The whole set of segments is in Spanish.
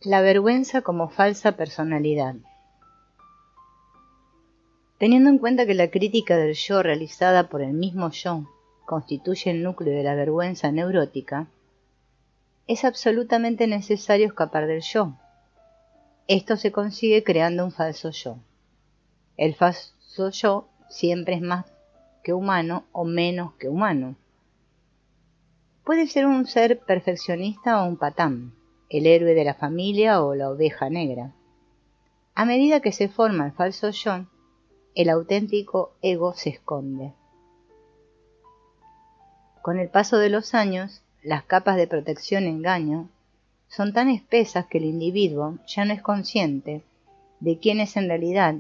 La vergüenza como falsa personalidad. Teniendo en cuenta que la crítica del yo realizada por el mismo yo constituye el núcleo de la vergüenza neurótica, es absolutamente necesario escapar del yo. Esto se consigue creando un falso yo. El falso yo siempre es más que humano o menos que humano. Puede ser un ser perfeccionista o un patán, el héroe de la familia o la oveja negra. A medida que se forma el falso yo, el auténtico ego se esconde. Con el paso de los años, las capas de protección engaño son tan espesas que el individuo ya no es consciente de quién es en realidad,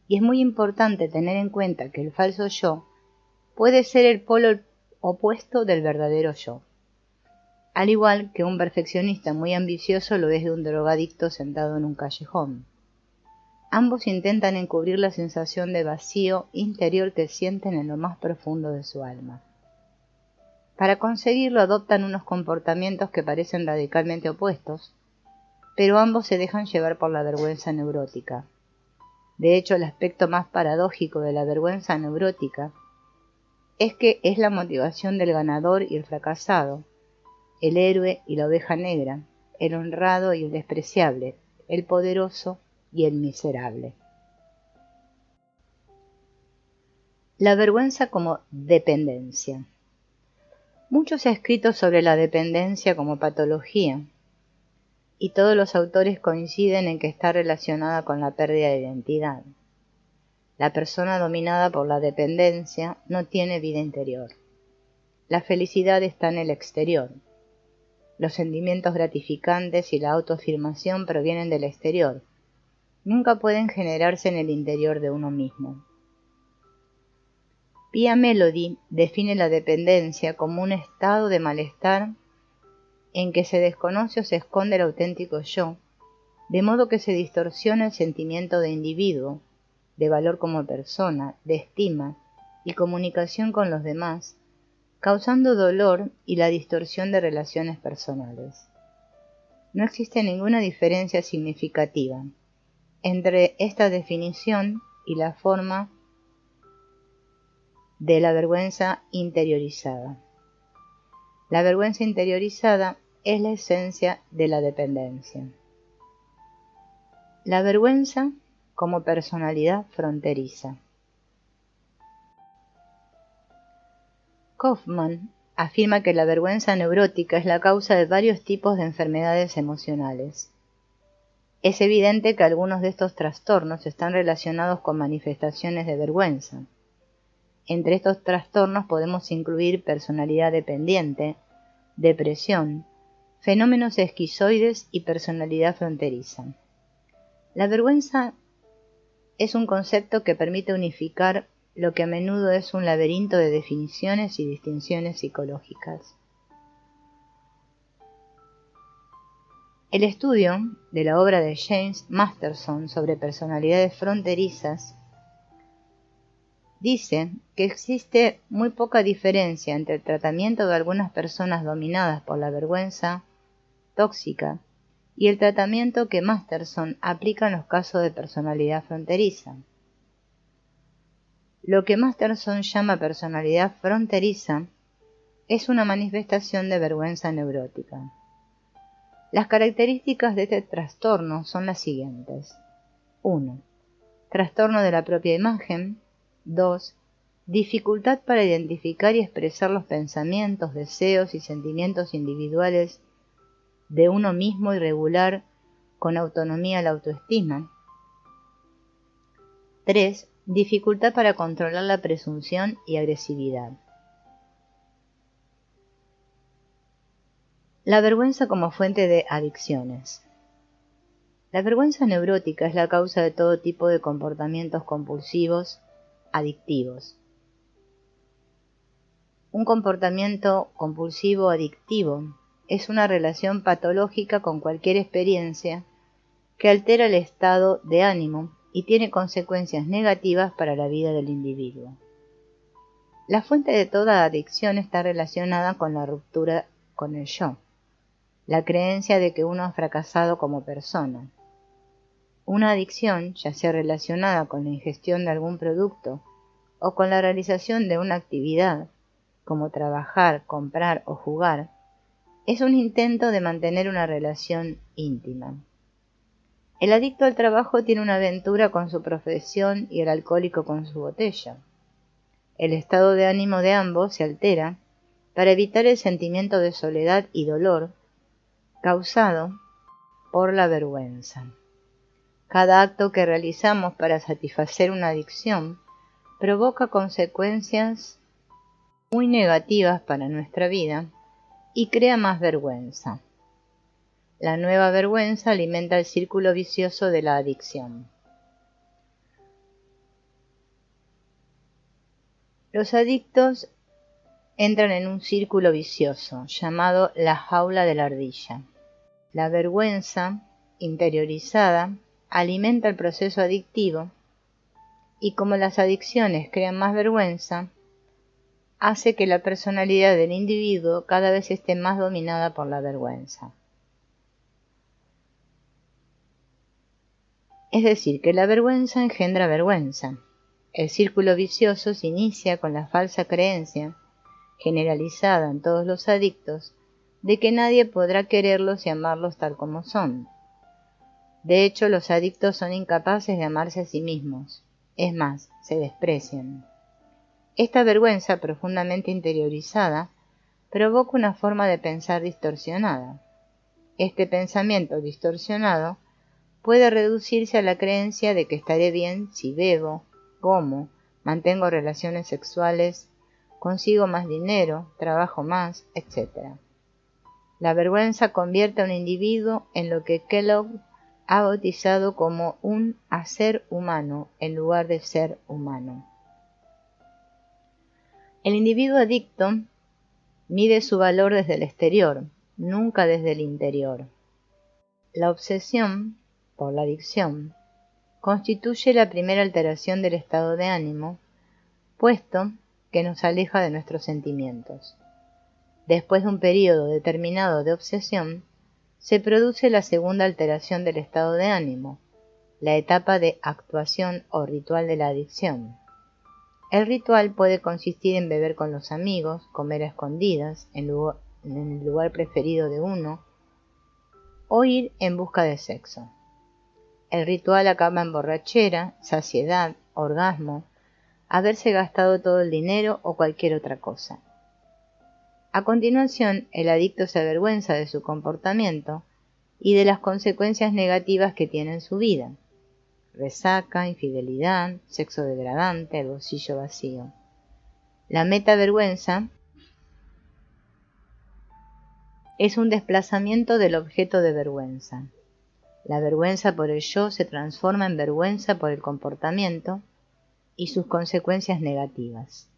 y es muy importante tener en cuenta que el falso yo puede ser el polo opuesto del verdadero yo, al igual que un perfeccionista muy ambicioso lo es de un drogadicto sentado en un callejón. Ambos intentan encubrir la sensación de vacío interior que sienten en lo más profundo de su alma. Para conseguirlo adoptan unos comportamientos que parecen radicalmente opuestos, pero ambos se dejan llevar por la vergüenza neurótica. De hecho, el aspecto más paradójico de la vergüenza neurótica es que es la motivación del ganador y el fracasado, el héroe y la oveja negra, el honrado y el despreciable, el poderoso y el miserable. La vergüenza como dependencia. Mucho se ha escrito sobre la dependencia como patología, y todos los autores coinciden en que está relacionada con la pérdida de identidad. La persona dominada por la dependencia no tiene vida interior. La felicidad está en el exterior. Los sentimientos gratificantes y la autoafirmación provienen del exterior. Nunca pueden generarse en el interior de uno mismo. Pia Mellody define la dependencia como un estado de malestar en que se desconoce o se esconde el auténtico yo, de modo que se distorsiona el sentimiento de individuo, de valor como persona, de estima y comunicación con los demás, causando dolor y la distorsión de relaciones personales. No existe ninguna diferencia significativa entre esta definición y la forma de la vergüenza interiorizada. La vergüenza interiorizada es la esencia de la dependencia. La vergüenza como personalidad fronteriza. Kaufman afirma que la vergüenza neurótica es la causa de varios tipos de enfermedades emocionales. Es evidente que algunos de estos trastornos están relacionados con manifestaciones de vergüenza. Entre estos trastornos podemos incluir personalidad dependiente, depresión, fenómenos esquizoides y personalidad fronteriza. La vergüenza es un concepto que permite unificar lo que a menudo es un laberinto de definiciones y distinciones psicológicas. El estudio de la obra de James Masterson sobre personalidades fronterizas dice que existe muy poca diferencia entre el tratamiento de algunas personas dominadas por la vergüenza tóxica y el tratamiento que Masterson aplica en los casos de personalidad fronteriza. Lo que Masterson llama personalidad fronteriza es una manifestación de vergüenza neurótica. Las características de este trastorno son las siguientes. 1. Trastorno de la propia imagen. 2. Dificultad para identificar y expresar los pensamientos, deseos y sentimientos individuales de uno mismo y regular con autonomía la autoestima. 3. Dificultad para controlar la presunción y agresividad. La vergüenza como fuente de adicciones. La vergüenza neurótica es la causa de todo tipo de comportamientos compulsivos, adictivos. Un comportamiento compulsivo adictivo es una relación patológica con cualquier experiencia que altera el estado de ánimo y tiene consecuencias negativas para la vida del individuo. La fuente de toda adicción está relacionada con la ruptura con el yo. la creencia de que uno ha fracasado como persona. Una adicción, ya sea relacionada con la ingestión de algún producto o con la realización de una actividad, como trabajar, comprar o jugar, es un intento de mantener una relación íntima. El adicto al trabajo tiene una aventura con su profesión y el alcohólico con su botella. El estado de ánimo de ambos se altera para evitar el sentimiento de soledad y dolor causado por la vergüenza. Cada acto que realizamos para satisfacer una adicción provoca consecuencias muy negativas para nuestra vida y crea más vergüenza. La nueva vergüenza alimenta el círculo vicioso de la adicción. Los adictos entran en un círculo vicioso llamado la jaula de la ardilla. La vergüenza interiorizada alimenta el proceso adictivo y como las adicciones crean más vergüenza, hace que la personalidad del individuo cada vez esté más dominada por la vergüenza. Es decir, que la vergüenza engendra vergüenza. El círculo vicioso se inicia con la falsa creencia, generalizada en todos los adictos, de que nadie podrá quererlos y amarlos tal como son. De hecho, los adictos son incapaces de amarse a sí mismos. Es más, se desprecian. Esta vergüenza profundamente interiorizada provoca una forma de pensar distorsionada. Este pensamiento distorsionado puede reducirse a la creencia de que estaré bien si bebo, como, mantengo relaciones sexuales, consigo más dinero, trabajo más, etc. La vergüenza convierte a un individuo en lo que Kellogg ha bautizado como un hacer humano en lugar de ser humano. El individuo adicto mide su valor desde el exterior, nunca desde el interior. La obsesión por la adicción constituye la primera alteración del estado de ánimo, puesto que nos aleja de nuestros sentimientos. Después de un periodo determinado de obsesión, se produce la segunda alteración del estado de ánimo, la etapa de actuación o ritual de la adicción. El ritual puede consistir en beber con los amigos, comer a escondidas en el lugar preferido de uno, o ir en busca de sexo. El ritual acaba en borrachera, saciedad, orgasmo, haberse gastado todo el dinero o cualquier otra cosa. A continuación, el adicto se avergüenza de su comportamiento y de las consecuencias negativas que tiene en su vida. Resaca, infidelidad, sexo degradante, el bolsillo vacío. La metavergüenza es un desplazamiento del objeto de vergüenza. La vergüenza por el yo se transforma en vergüenza por el comportamiento y sus consecuencias negativas.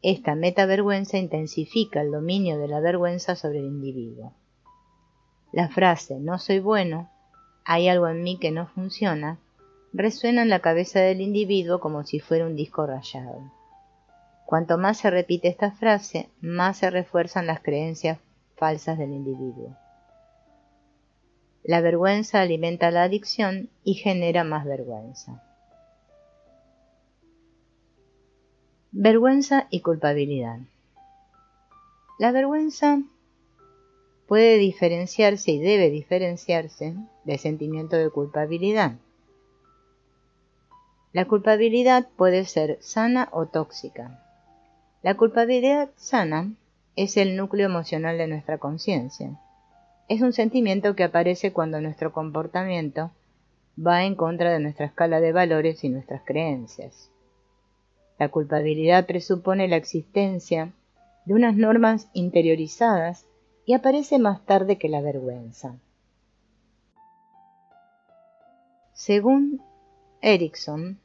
Esta metavergüenza intensifica el dominio de la vergüenza sobre el individuo. La frase "no soy bueno, hay algo en mí que no funciona" resuena en la cabeza del individuo como si fuera un disco rayado. Cuanto más se repite esta frase, más se refuerzan las creencias falsas del individuo. La vergüenza alimenta la adicción y genera más vergüenza. Vergüenza y culpabilidad. La vergüenza puede diferenciarse y debe diferenciarse del sentimiento de culpabilidad. La culpabilidad puede ser sana o tóxica. La culpabilidad sana es el núcleo emocional de nuestra conciencia. Es un sentimiento que aparece cuando nuestro comportamiento va en contra de nuestra escala de valores y nuestras creencias. La culpabilidad presupone la existencia de unas normas interiorizadas y aparece más tarde que la vergüenza. Según Erikson,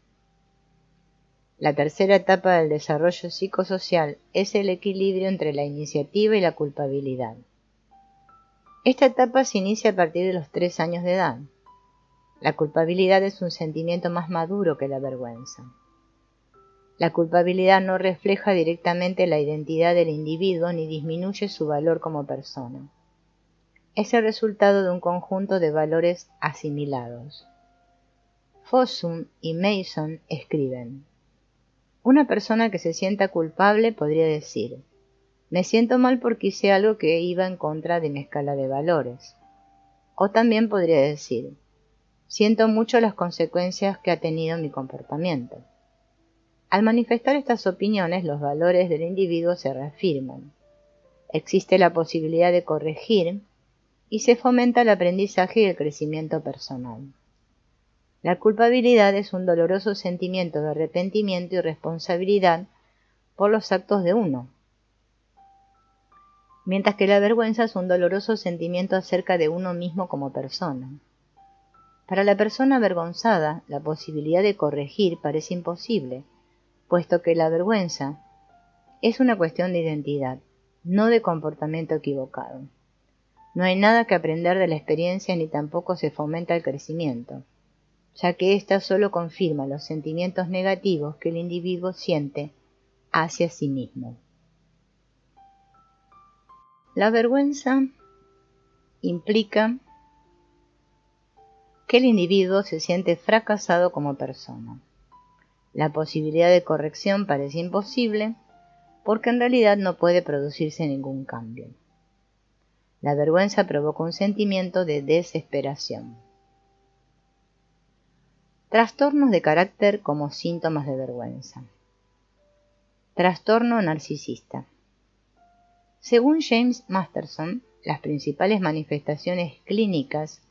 la tercera etapa del desarrollo psicosocial es el equilibrio entre la iniciativa y la culpabilidad. Esta etapa se inicia a partir de los 3 años de edad. La culpabilidad es un sentimiento más maduro que la vergüenza. La culpabilidad no refleja directamente la identidad del individuo ni disminuye su valor como persona. es el resultado de un conjunto de valores asimilados. Fossum y Mason escriben: una persona que se sienta culpable podría decir: me siento mal porque hice algo que iba en contra de mi escala de valores. O también podría decir: siento mucho las consecuencias que ha tenido mi comportamiento. Al manifestar estas opiniones, los valores del individuo se reafirman. Existe la posibilidad de corregir y se fomenta el aprendizaje y el crecimiento personal. La culpabilidad es un doloroso sentimiento de arrepentimiento y responsabilidad por los actos de uno, mientras que la vergüenza es un doloroso sentimiento acerca de uno mismo como persona. Para la persona avergonzada, la posibilidad de corregir parece imposible, puesto que la vergüenza es una cuestión de identidad, no de comportamiento equivocado. No hay nada que aprender de la experiencia ni tampoco se fomenta el crecimiento, ya que ésta solo confirma los sentimientos negativos que el individuo siente hacia sí mismo. La vergüenza implica que el individuo se siente fracasado como persona. La posibilidad de corrección parece imposible porque en realidad no puede producirse ningún cambio. La vergüenza provoca un sentimiento de desesperación. Trastornos de carácter como síntomas de vergüenza. Trastorno narcisista. Según James Masterson, las principales manifestaciones clínicas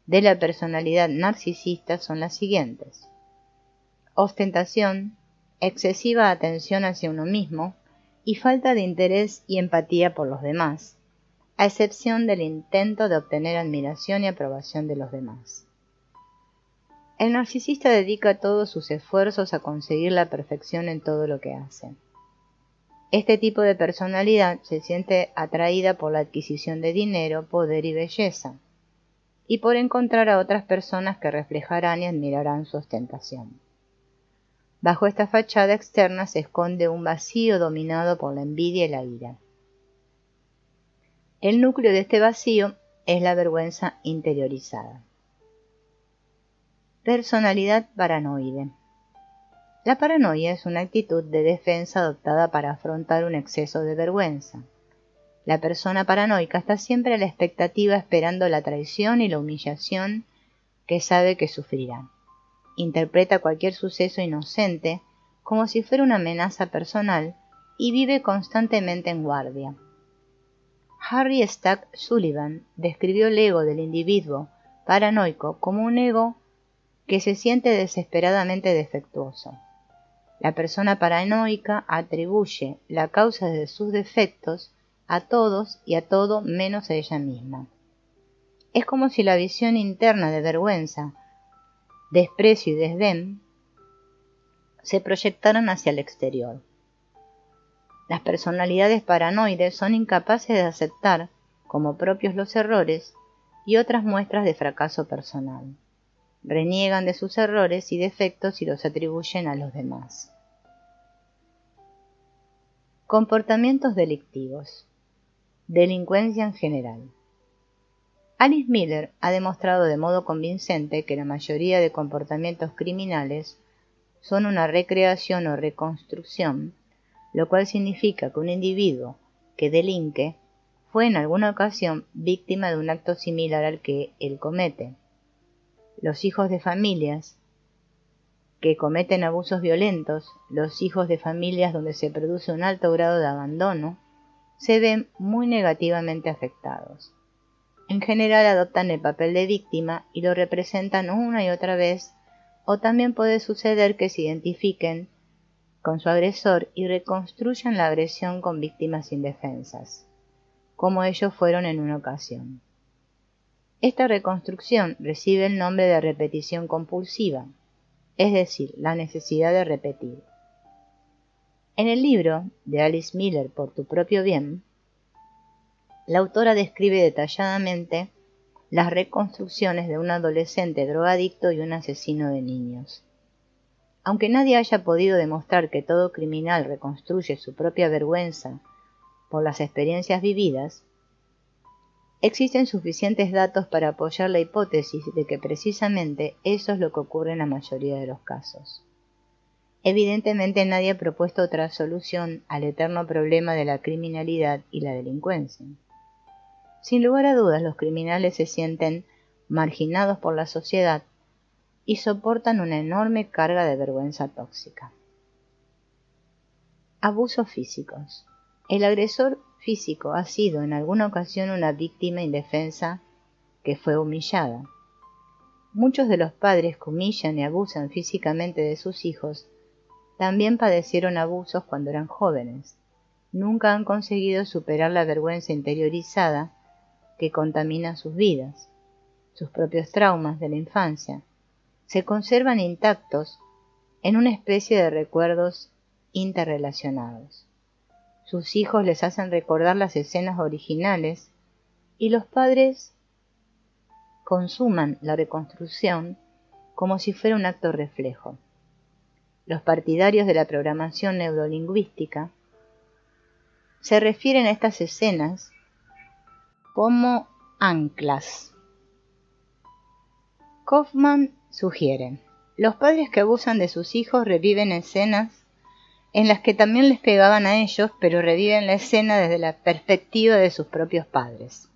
de la personalidad narcisista son las siguientes: ostentación, excesiva atención hacia uno mismo y falta de interés y empatía por los demás, a excepción del intento de obtener admiración y aprobación de los demás. El narcisista dedica todos sus esfuerzos a conseguir la perfección en todo lo que hace. Este tipo de personalidad se siente atraída por la adquisición de dinero, poder y belleza, y por encontrar a otras personas que reflejarán y admirarán su ostentación. Bajo esta fachada externa se esconde un vacío dominado por la envidia y la ira. El núcleo de este vacío es la vergüenza interiorizada. Personalidad paranoide. La paranoia es una actitud de defensa adoptada para afrontar un exceso de vergüenza. La persona paranoica está siempre a la expectativa esperando la traición y la humillación que sabe que sufrirá. Interpreta cualquier suceso inocente como si fuera una amenaza personal y vive constantemente en guardia. Harry Stack Sullivan describió el ego del individuo paranoico como un ego que se siente desesperadamente defectuoso. La persona paranoica atribuye la causa de sus defectos a todos y a todo menos a ella misma. Es como si la visión interna de vergüenza, desprecio y desdén se proyectaran hacia el exterior. Las personalidades paranoides son incapaces de aceptar como propios los errores y otras muestras de fracaso personal. Reniegan de sus errores y defectos y los atribuyen a los demás. Comportamientos delictivos. Delincuencia en general. Alice Miller ha demostrado de modo convincente que la mayoría de comportamientos criminales son una recreación o reconstrucción, lo cual significa que un individuo que delinque fue en alguna ocasión víctima de un acto similar al que él comete. Los hijos de familias que cometen abusos violentos, los hijos de familias donde se produce un alto grado de abandono, se ven muy negativamente afectados. En general adoptan el papel de víctima y lo representan una y otra vez, o también puede suceder que se identifiquen con su agresor y reconstruyan la agresión con víctimas indefensas, como ellos fueron en una ocasión. Esta reconstrucción recibe el nombre de repetición compulsiva, es decir, la necesidad de repetir. En el libro de Alice Miller, Por tu propio bien, la autora describe detalladamente las reconstrucciones de un adolescente drogadicto y un asesino de niños. Aunque nadie haya podido demostrar que todo criminal reconstruye su propia vergüenza por las experiencias vividas, Existen suficientes datos para apoyar la hipótesis de que precisamente eso es lo que ocurre en la mayoría de los casos. Evidentemente nadie ha propuesto otra solución al eterno problema de la criminalidad y la delincuencia. Sin lugar a dudas, los criminales se sienten marginados por la sociedad y soportan una enorme carga de vergüenza tóxica. Abusos físicos. El agresor físico ha sido en alguna ocasión una víctima indefensa que fue humillada. Muchos de los padres que humillan y abusan físicamente de sus hijos también padecieron abusos cuando eran jóvenes. Nunca han conseguido superar la vergüenza interiorizada que contamina sus vidas. Sus propios traumas de la infancia se conservan intactos en una especie de recuerdos interrelacionados. Sus hijos les hacen recordar las escenas originales y los padres consuman la reconstrucción como si fuera un acto reflejo. Los partidarios de la programación neurolingüística se refieren a estas escenas como anclas. Kaufman sugiere: los padres que abusan de sus hijos reviven escenas en las que también les pegaban a ellos, pero reviven la escena desde la perspectiva de sus propios padres.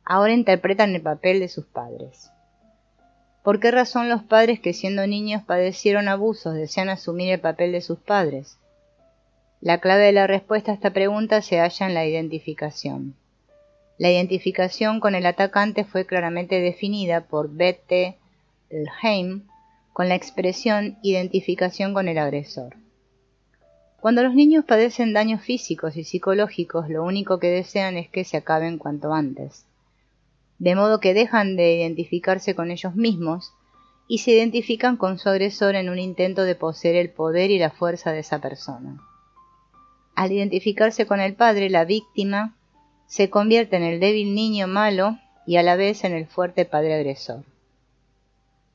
Ahora interpretan el papel de sus padres. ¿Por qué razón los padres que siendo niños padecieron abusos desean asumir el papel de sus padres? La clave de la respuesta a esta pregunta se halla en la identificación. La identificación con el atacante fue claramente definida por Bette Heim con la expresión identificación con el agresor. Cuando los niños padecen daños físicos y psicológicos, lo único que desean es que se acaben cuanto antes. De modo que dejan de identificarse con ellos mismos y se identifican con su agresor en un intento de poseer el poder y la fuerza de esa persona. Al identificarse con el padre, la víctima se convierte en el débil niño malo y a la vez en el fuerte padre agresor.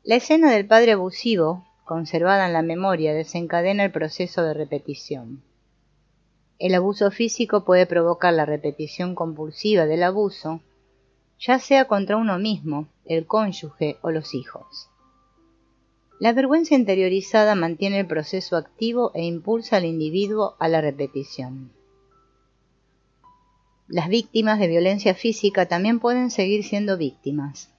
La escena del padre abusivo, conservada en la memoria, desencadena el proceso de repetición. El abuso físico puede provocar la repetición compulsiva del abuso, ya sea contra uno mismo, el cónyuge o los hijos. La vergüenza interiorizada mantiene el proceso activo e impulsa al individuo a la repetición. Las víctimas de violencia física también pueden seguir siendo víctimas.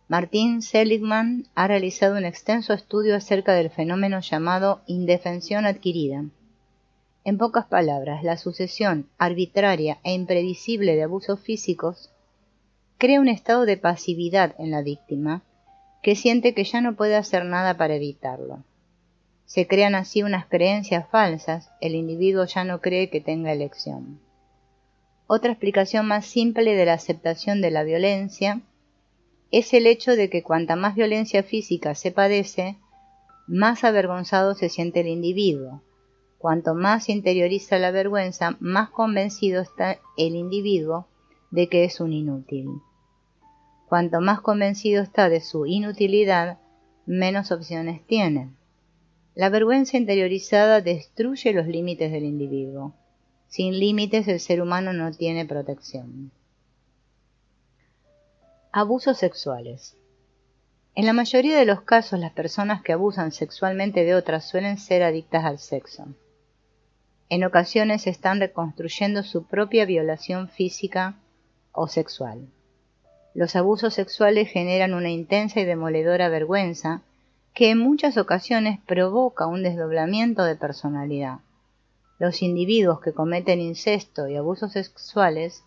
Martin Seligman ha realizado un extenso estudio acerca del fenómeno llamado indefensión adquirida. En pocas palabras, la sucesión arbitraria e imprevisible de abusos físicos crea un estado de pasividad en la víctima que siente que ya no puede hacer nada para evitarlo. Se crean así unas creencias falsas, el individuo ya no cree que tenga elección. Otra explicación más simple de la aceptación de la violencia es el hecho de que cuanta más violencia física se padece, más avergonzado se siente el individuo. Cuanto más interioriza la vergüenza, más convencido está el individuo de que es un inútil. Cuanto más convencido está de su inutilidad, menos opciones tiene. La vergüenza interiorizada destruye los límites del individuo. Sin límites, el ser humano no tiene protección. Abusos sexuales. En la mayoría de los casos, las personas que abusan sexualmente de otras suelen ser adictas al sexo. En ocasiones están reconstruyendo su propia violación física o sexual. Los abusos sexuales generan una intensa y demoledora vergüenza que en muchas ocasiones provoca un desdoblamiento de personalidad. Los individuos que cometen incesto y abusos sexuales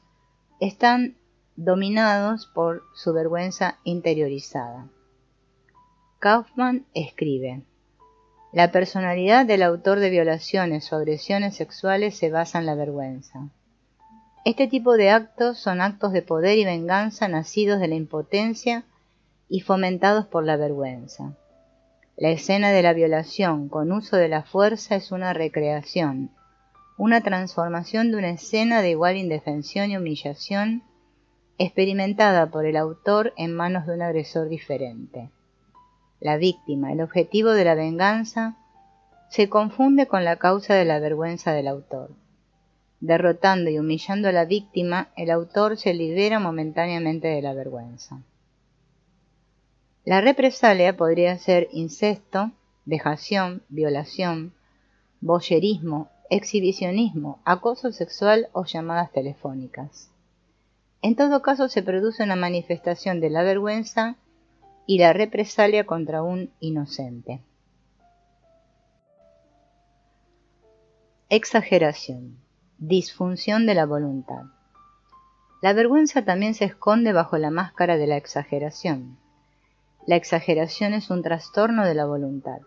están dominados por su vergüenza interiorizada. Kaufman escribe: la personalidad del autor de violaciones o agresiones sexuales se basa en la vergüenza. Este tipo de actos son actos de poder y venganza nacidos de la impotencia y fomentados por la vergüenza. La escena de la violación con uso de la fuerza es una recreación, una transformación de una escena de igual indefensión y humillación experimentada por el autor en manos de un agresor diferente. La víctima, el objetivo de la venganza, se confunde con la causa de la vergüenza del autor. Derrotando y humillando a la víctima, el autor se libera momentáneamente de la vergüenza. La represalia podría ser incesto, vejación, violación, voyerismo, exhibicionismo, acoso sexual o llamadas telefónicas. En todo caso se produce una manifestación de la vergüenza y la represalia contra un inocente. Exageración. Disfunción de la voluntad. La vergüenza también se esconde bajo la máscara de la exageración. La exageración es un trastorno de la voluntad.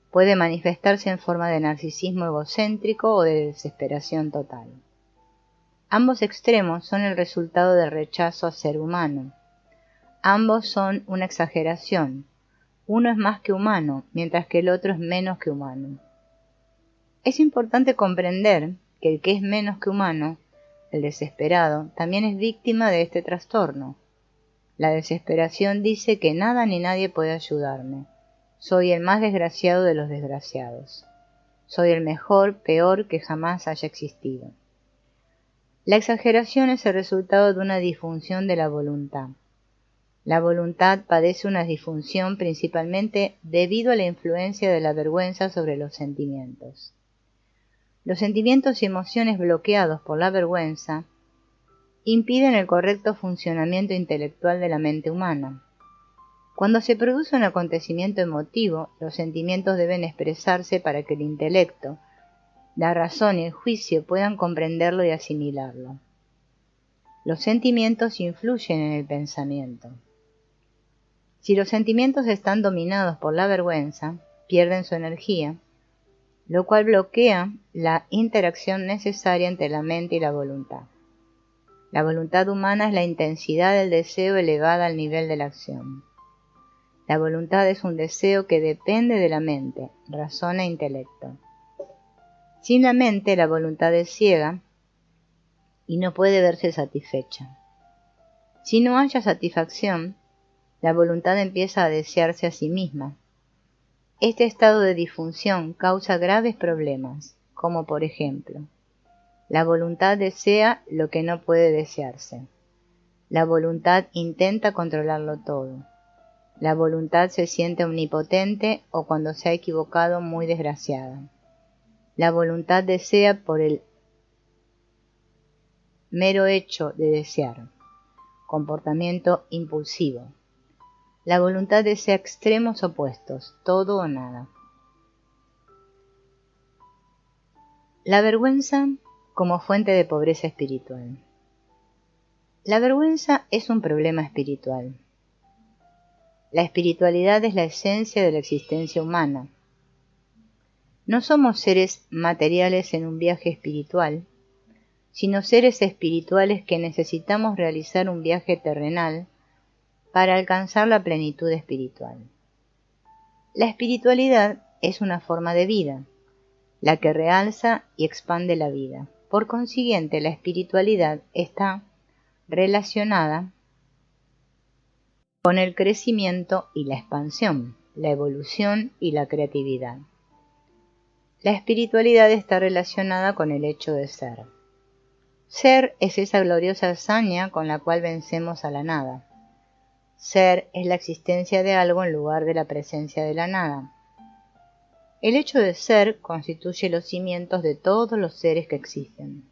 Puede manifestarse en forma de narcisismo egocéntrico o de desesperación total. Ambos extremos son el resultado del rechazo a ser humano. Ambos son una exageración. Uno es más que humano, mientras que el otro es menos que humano. Es importante comprender que el que es menos que humano, el desesperado, también es víctima de este trastorno. La desesperación dice que nada ni nadie puede ayudarme. Soy el más desgraciado de los desgraciados. Soy el mejor, peor que jamás haya existido. La exageración es el resultado de una disfunción de la voluntad. La voluntad padece una disfunción principalmente debido a la influencia de la vergüenza sobre los sentimientos. Los sentimientos y emociones bloqueados por la vergüenza impiden el correcto funcionamiento intelectual de la mente humana. Cuando se produce un acontecimiento emotivo, los sentimientos deben expresarse para que el intelecto, la razón y el juicio puedan comprenderlo y asimilarlo. Los sentimientos influyen en el pensamiento. Si los sentimientos están dominados por la vergüenza, pierden su energía, lo cual bloquea la interacción necesaria entre la mente y la voluntad. La voluntad humana es la intensidad del deseo elevada al nivel de la acción. La voluntad es un deseo que depende de la mente, razón e intelecto. Sin la mente, la voluntad es ciega y no puede verse satisfecha. Si no haya satisfacción, la voluntad empieza a desearse a sí misma. Este estado de disfunción causa graves problemas, como por ejemplo, la voluntad desea lo que no puede desearse. La voluntad intenta controlarlo todo. La voluntad se siente omnipotente o cuando se ha equivocado muy desgraciada. La voluntad desea por el mero hecho de desear. Comportamiento impulsivo. La voluntad desea extremos opuestos, todo o nada. La vergüenza como fuente de pobreza espiritual. La vergüenza es un problema espiritual. La espiritualidad es la esencia de la existencia humana. No somos seres materiales en un viaje espiritual, sino seres espirituales que necesitamos realizar un viaje terrenal para alcanzar la plenitud espiritual. La espiritualidad es una forma de vida, la que realza y expande la vida. Por consiguiente, la espiritualidad está relacionada con el crecimiento y la expansión, la evolución y la creatividad. La espiritualidad está relacionada con el hecho de ser. Ser es esa gloriosa hazaña con la cual vencemos a la nada. Ser es la existencia de algo en lugar de la presencia de la nada. El hecho de ser constituye los cimientos de todos los seres que existen.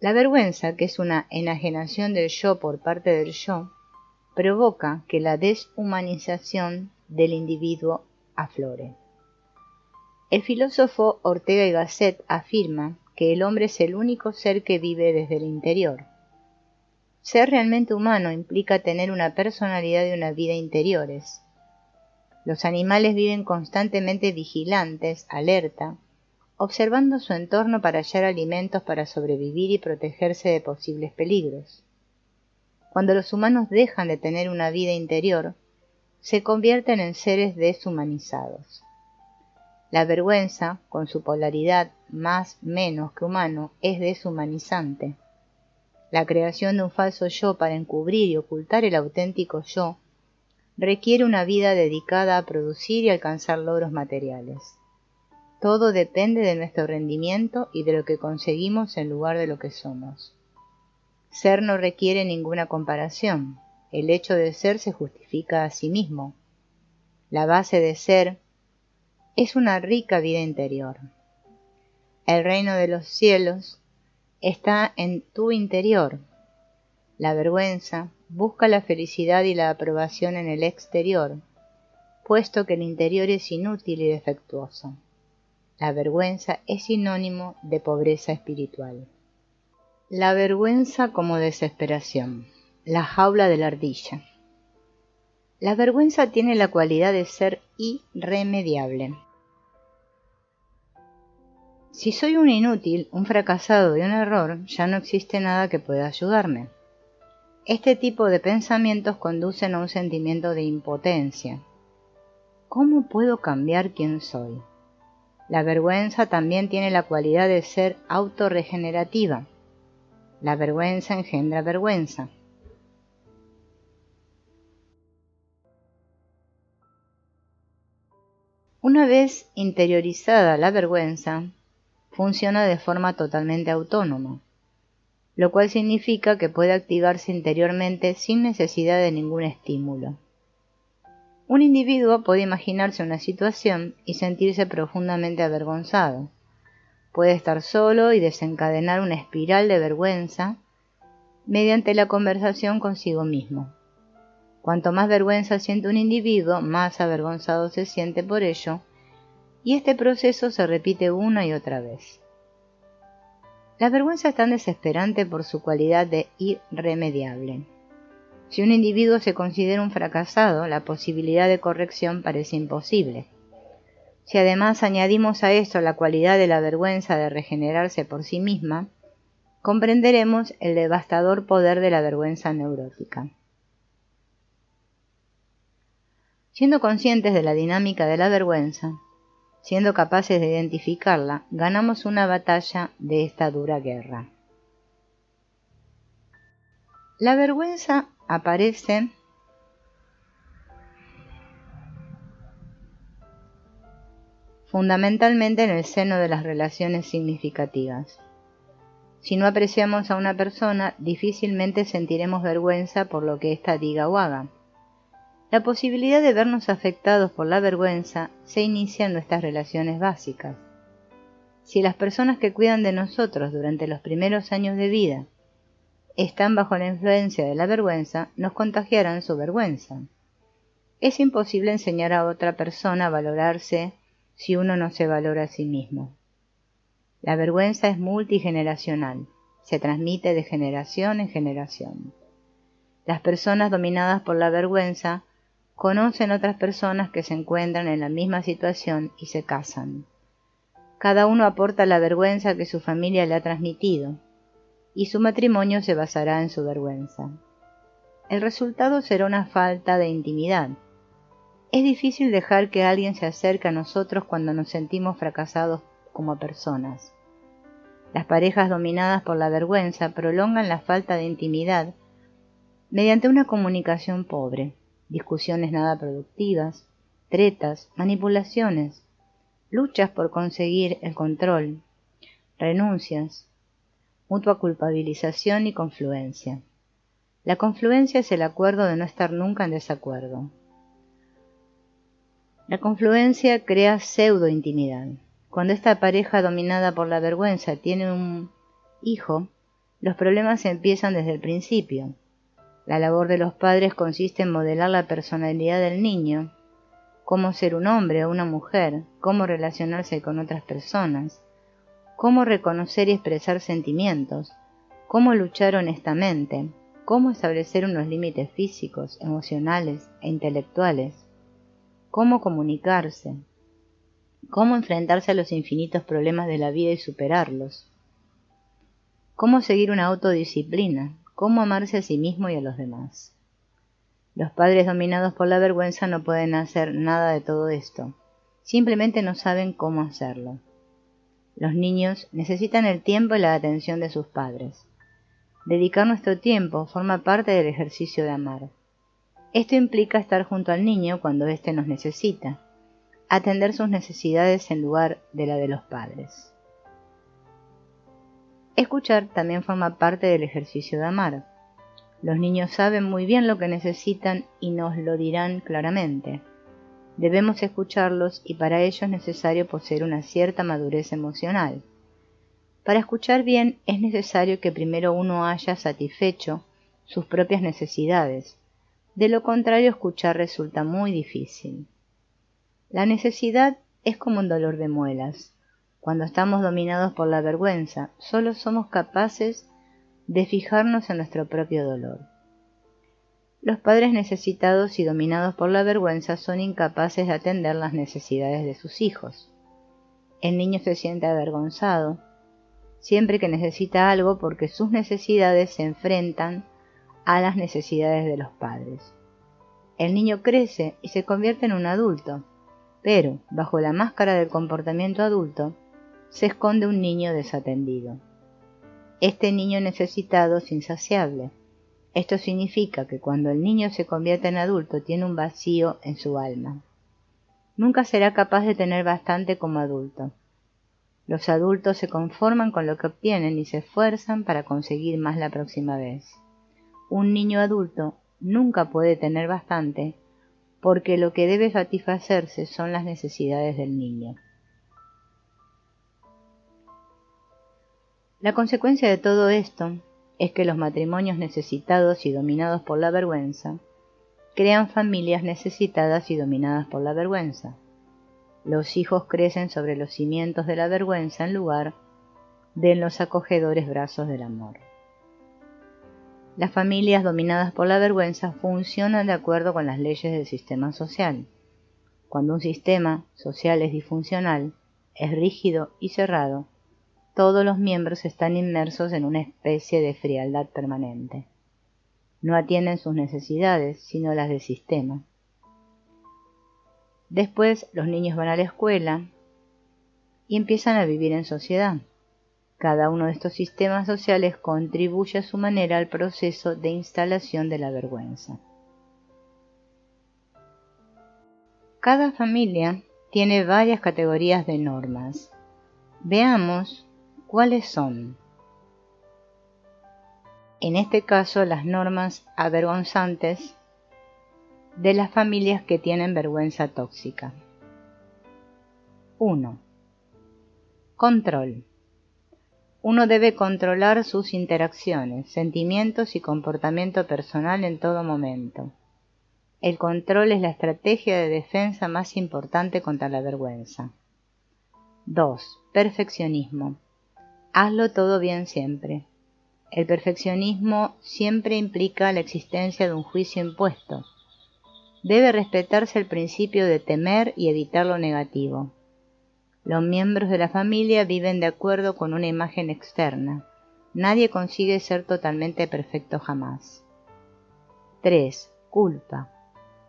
La vergüenza, que es una enajenación del yo por parte del yo, provoca que la deshumanización del individuo aflore. El filósofo Ortega y Gasset afirma que el hombre es el único ser que vive desde el interior. Ser realmente humano implica tener una personalidad y una vida interiores. Los animales viven constantemente vigilantes, alerta, observando su entorno para hallar alimentos para sobrevivir y protegerse de posibles peligros. Cuando los humanos dejan de tener una vida interior, se convierten en seres deshumanizados. La vergüenza, con su polaridad más-menos que humano, es deshumanizante. La creación de un falso yo para encubrir y ocultar el auténtico yo requiere una vida dedicada a producir y alcanzar logros materiales. Todo depende de nuestro rendimiento y de lo que conseguimos en lugar de lo que somos. Ser no requiere ninguna comparación. El hecho de ser se justifica a sí mismo. La base de ser es una rica vida interior. El reino de los cielos está en tu interior. La vergüenza busca la felicidad y la aprobación en el exterior, puesto que el interior es inútil y defectuoso. La vergüenza es sinónimo de pobreza espiritual. La vergüenza como desesperación. La jaula de la ardilla. La vergüenza tiene la cualidad de ser irremediable. Si soy un inútil, un fracasado y un error, ya no existe nada que pueda ayudarme. Este tipo de pensamientos conducen a un sentimiento de impotencia. ¿Cómo puedo cambiar quién soy? La vergüenza también tiene la cualidad de ser autorregenerativa. La vergüenza engendra vergüenza. Una vez interiorizada la vergüenza, funciona de forma totalmente autónoma, lo cual significa que puede activarse interiormente sin necesidad de ningún estímulo. Un individuo puede imaginarse una situación y sentirse profundamente avergonzado. Puede estar solo y desencadenar una espiral de vergüenza mediante la conversación consigo mismo. Cuanto más vergüenza siente un individuo, más avergonzado se siente por ello, y este proceso se repite una y otra vez. La vergüenza es tan desesperante por su cualidad de irremediable. Si un individuo se considera un fracasado, la posibilidad de corrección parece imposible. Si además añadimos a esto la cualidad de la vergüenza de regenerarse por sí misma, comprenderemos el devastador poder de la vergüenza neurótica. Siendo conscientes de la dinámica de la vergüenza, siendo capaces de identificarla, ganamos una batalla de esta dura guerra. La vergüenza aparece fundamentalmente en el seno de las relaciones significativas. Si no apreciamos a una persona, difícilmente sentiremos vergüenza por lo que ésta diga o haga. La posibilidad de vernos afectados por la vergüenza se inicia en nuestras relaciones básicas. Si las personas que cuidan de nosotros durante los primeros años de vida están bajo la influencia de la vergüenza, nos contagiarán su vergüenza. Es imposible enseñar a otra persona a valorarse si uno no se valora a sí mismo. La vergüenza es multigeneracional, se transmite de generación en generación. Las personas dominadas por la vergüenza conocen otras personas que se encuentran en la misma situación y se casan. Cada uno aporta la vergüenza que su familia le ha transmitido, y su matrimonio se basará en su vergüenza. El resultado será una falta de intimidad. Es difícil dejar que alguien se acerque a nosotros cuando nos sentimos fracasados como personas. Las parejas dominadas por la vergüenza prolongan la falta de intimidad mediante una comunicación pobre, discusiones nada productivas, tretas, manipulaciones, luchas por conseguir el control, renuncias, mutua culpabilización y confluencia. La confluencia es el acuerdo de no estar nunca en desacuerdo. La confluencia crea pseudo-intimidad. Cuando esta pareja dominada por la vergüenza tiene un hijo, los problemas empiezan desde el principio. La labor de los padres consiste en modelar la personalidad del niño, cómo ser un hombre o una mujer, cómo relacionarse con otras personas, cómo reconocer y expresar sentimientos, cómo luchar honestamente, cómo establecer unos límites físicos, emocionales e intelectuales, cómo comunicarse, cómo enfrentarse a los infinitos problemas de la vida y superarlos, cómo seguir una autodisciplina, cómo amarse a sí mismo y a los demás. Los padres dominados por la vergüenza no pueden hacer nada de todo esto, simplemente no saben cómo hacerlo. Los niños necesitan el tiempo y la atención de sus padres. Dedicar nuestro tiempo forma parte del ejercicio de amar. Esto implica estar junto al niño cuando éste nos necesita, atender sus necesidades en lugar de la de los padres. Escuchar también forma parte del ejercicio de amar. Los niños saben muy bien lo que necesitan y nos lo dirán claramente. Debemos escucharlos y para ello es necesario poseer una cierta madurez emocional. Para escuchar bien es necesario que primero uno haya satisfecho sus propias necesidades. De lo contrario, escuchar resulta muy difícil. La necesidad es como un dolor de muelas. Cuando estamos dominados por la vergüenza, solo somos capaces de fijarnos en nuestro propio dolor. Los padres necesitados y dominados por la vergüenza son incapaces de atender las necesidades de sus hijos. El niño se siente avergonzado siempre que necesita algo porque sus necesidades se enfrentan a las necesidades de los padres. El niño crece y se convierte en un adulto, pero bajo la máscara del comportamiento adulto se esconde un niño desatendido. Este niño necesitado es insaciable. Esto significa que cuando el niño se convierte en adulto tiene un vacío en su alma. Nunca será capaz de tener bastante como adulto. Los adultos se conforman con lo que obtienen y se esfuerzan para conseguir más la próxima vez. Un niño adulto nunca puede tener bastante porque lo que debe satisfacerse son las necesidades del niño. La consecuencia de todo esto es que los matrimonios necesitados y dominados por la vergüenza crean familias necesitadas y dominadas por la vergüenza. Los hijos crecen sobre los cimientos de la vergüenza en lugar de en los acogedores brazos del amor. Las familias dominadas por la vergüenza funcionan de acuerdo con las leyes del sistema social. Cuando un sistema social es disfuncional, es rígido y cerrado, todos los miembros están inmersos en una especie de frialdad permanente. No atienden sus necesidades, sino las del sistema. Después los niños van a la escuela y empiezan a vivir en sociedad. Cada uno de estos sistemas sociales contribuye a su manera al proceso de instalación de la vergüenza. Cada familia tiene varias categorías de normas. Veamos cuáles son. En este caso, las normas avergonzantes de las familias que tienen vergüenza tóxica. 1. Control. Uno debe controlar sus interacciones, sentimientos y comportamiento personal en todo momento. El control es la estrategia de defensa más importante contra la vergüenza. 2. Perfeccionismo. Hazlo todo bien siempre. El perfeccionismo siempre implica la existencia de un juicio impuesto. Debe respetarse el principio de temer y evitar lo negativo. Los miembros de la familia viven de acuerdo con una imagen externa. Nadie consigue ser totalmente perfecto jamás. 3. Culpa.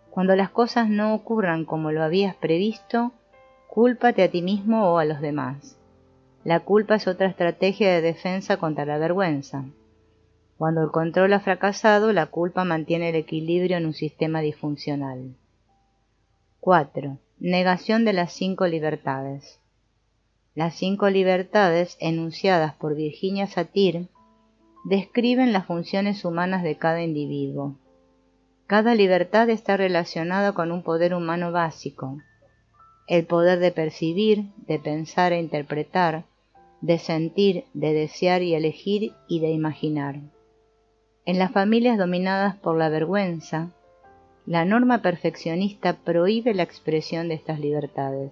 Cuando las cosas no ocurran como lo habías previsto, cúlpate a ti mismo o a los demás. La culpa es otra estrategia de defensa contra la vergüenza. Cuando el control ha fracasado, la culpa mantiene el equilibrio en un sistema disfuncional. 4. Negación de las 5 libertades. Las 5 libertades, enunciadas por Virginia Satir, describen las funciones humanas de cada individuo. Cada libertad está relacionada con un poder humano básico: el poder de percibir, de pensar e interpretar, de sentir, de desear y elegir y de imaginar. En las familias dominadas por la vergüenza, la norma perfeccionista prohíbe la expresión de estas libertades.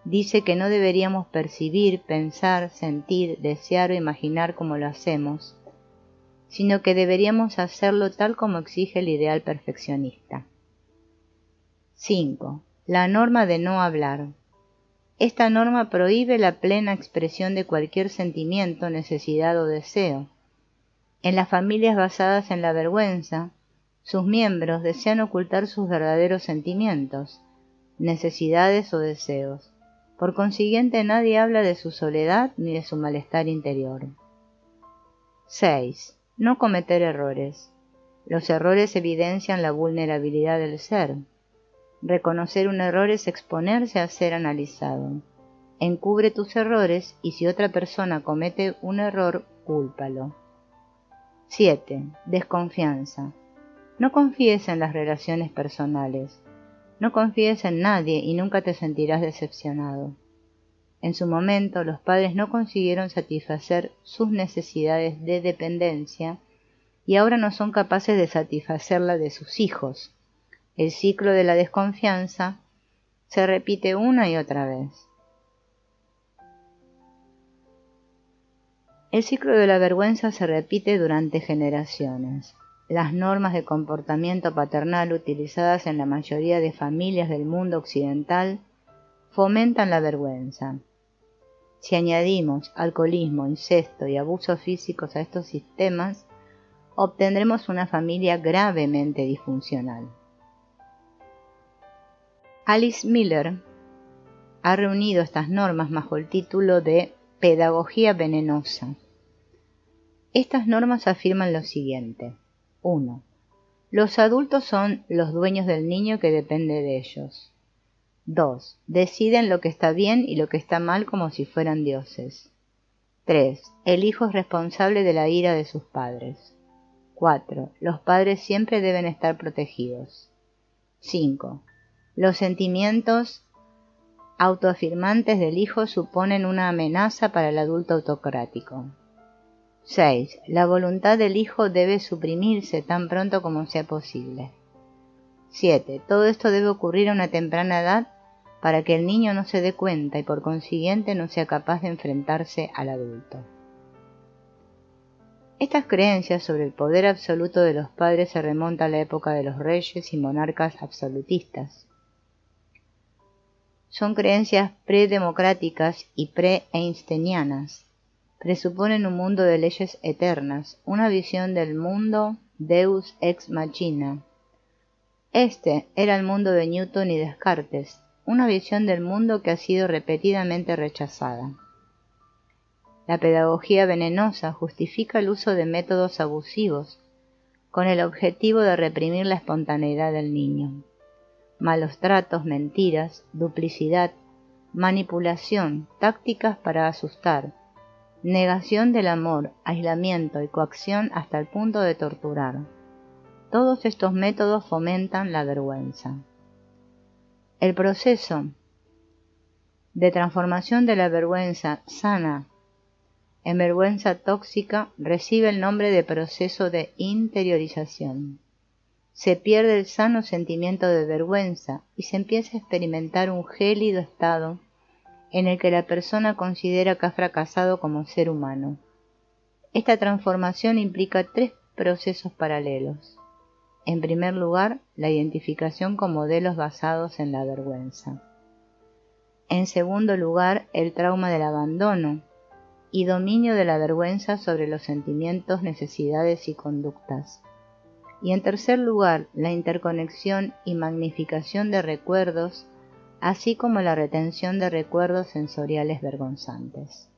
Dice que no deberíamos percibir, pensar, sentir, desear o imaginar como lo hacemos, sino que deberíamos hacerlo tal como exige el ideal perfeccionista. 5. La norma de no hablar. Esta norma prohíbe la plena expresión de cualquier sentimiento, necesidad o deseo. En las familias basadas en la vergüenza, sus miembros desean ocultar sus verdaderos sentimientos, necesidades o deseos. Por consiguiente, nadie habla de su soledad ni de su malestar interior. 6. No cometer errores. Los errores evidencian la vulnerabilidad del ser. Reconocer un error es exponerse a ser analizado. Encubre tus errores y si otra persona comete un error, cúlpalo. 7. Desconfianza. No confíes en las relaciones personales. No confíes en nadie y nunca te sentirás decepcionado. En su momento, los padres no consiguieron satisfacer sus necesidades de dependencia y ahora no son capaces de satisfacer la de sus hijos. El ciclo de la desconfianza se repite una y otra vez. El ciclo de la vergüenza se repite durante generaciones. Las normas de comportamiento paternal utilizadas en la mayoría de familias del mundo occidental fomentan la vergüenza. Si añadimos alcoholismo, incesto y abusos físicos a estos sistemas, obtendremos una familia gravemente disfuncional. Alice Miller ha reunido estas normas bajo el título de Pedagogía venenosa. Estas normas afirman lo siguiente. 1. Los adultos son los dueños del niño que depende de ellos. 2. Deciden lo que está bien y lo que está mal como si fueran dioses. 3. El hijo es responsable de la ira de sus padres. 4. Los padres siempre deben estar protegidos. 5. Los sentimientos autoafirmantes del hijo suponen una amenaza para el adulto autocrático. 6. La voluntad del hijo debe suprimirse tan pronto como sea posible. 7. Todo esto debe ocurrir a una temprana edad para que el niño no se dé cuenta y por consiguiente no sea capaz de enfrentarse al adulto. Estas creencias sobre el poder absoluto de los padres se remontan a la época de los reyes y monarcas absolutistas. Son creencias predemocráticas y pre-einsteinianas. Presuponen un mundo de leyes eternas, una visión del mundo Deus ex machina. Este era el mundo de Newton y Descartes, una visión del mundo que ha sido repetidamente rechazada. La pedagogía venenosa justifica el uso de métodos abusivos, con el objetivo de reprimir la espontaneidad del niño. Malos tratos, mentiras, duplicidad, manipulación, tácticas para asustar, negación del amor, aislamiento y coacción hasta el punto de torturar. Todos estos métodos fomentan la vergüenza. El proceso de transformación de la vergüenza sana en vergüenza tóxica recibe el nombre de proceso de interiorización. Se pierde el sano sentimiento de vergüenza y se empieza a experimentar un gélido estado en el que la persona considera que ha fracasado como ser humano. Esta transformación implica 3 procesos paralelos. En primer lugar, la identificación con modelos basados en la vergüenza. En segundo lugar, el trauma del abandono y dominio de la vergüenza sobre los sentimientos, necesidades y conductas. Y en tercer lugar, la interconexión y magnificación de recuerdos, así como la retención de recuerdos sensoriales vergonzantes.